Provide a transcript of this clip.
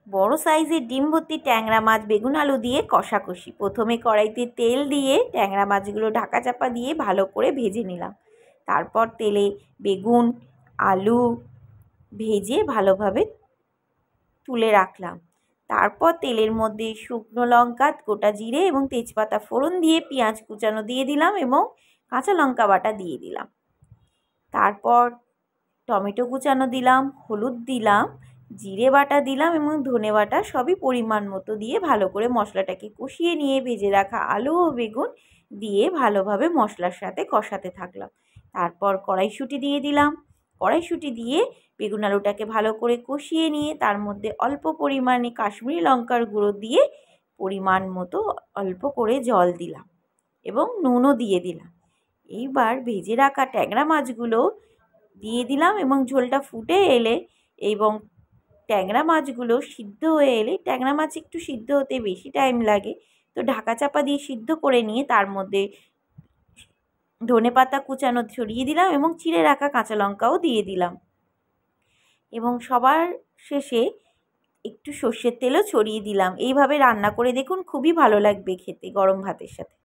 বড় সাইজের ডিম ভর্তি ট্যাংরা মাছ বেগুন আলু দিয়ে কষাকষি। প্রথমে কড়াইতে তেল দিয়ে ট্যাংরা মাছগুলো ঢাকা চাপা দিয়ে ভালো করে ভেজে নিলাম। তারপর তেলে বেগুন আলু ভেজে ভালোভাবে তুলে রাখলাম। তারপর তেলের মধ্যে শুকনো লঙ্কা, গোটা জিরে এবং তেজপাতা ফোড়ন দিয়ে পেঁয়াজ কুচানো দিয়ে দিলাম এবং কাঁচা লঙ্কা বাটা দিয়ে দিলাম। তারপর টমেটো কুচানো দিলাম, হলুদ দিলাম, জিরে বাটা দিলাম এবং ধনে বাটা সবই পরিমাণ মতো দিয়ে ভালো করে মশলাটাকে কষিয়ে নিয়ে ভেজে রাখা আলু ও বেগুন দিয়ে ভালোভাবে মশলার সাথে কষাতে থাকলাম। তারপর কড়াইশুঁটি দিয়ে দিলাম। কড়াইশুঁটি দিয়ে বেগুন আলুটাকে ভালো করে কষিয়ে নিয়ে তার মধ্যে অল্প পরিমাণে কাশ্মীরি লঙ্কার গুঁড়ো দিয়ে পরিমাণ মতো অল্প করে জল দিলাম এবং নুনও দিয়ে দিলাম। এইবার ভেজে রাখা ট্যাংরা মাছগুলো দিয়ে দিলাম এবং ঝোলটা ফুটে এলে এবং ট্যাংরা মাছগুলো সিদ্ধ হয়ে এলে, ট্যাংরা মাছ একটু সিদ্ধ হতে বেশি টাইম লাগে, তো ঢাকা চাপা দিয়ে সিদ্ধ করে নিয়ে তার মধ্যে ধনেপাতা কুচানো ছড়িয়ে দিলাম এবং চিড়ে রাখা কাঁচা লঙ্কাও দিয়ে দিলাম এবং সবার শেষে একটু সর্ষের তেলও ছড়িয়ে দিলাম। এইভাবে রান্না করে দেখুন, খুবই ভালো লাগবে খেতে গরম ভাতের সাথে।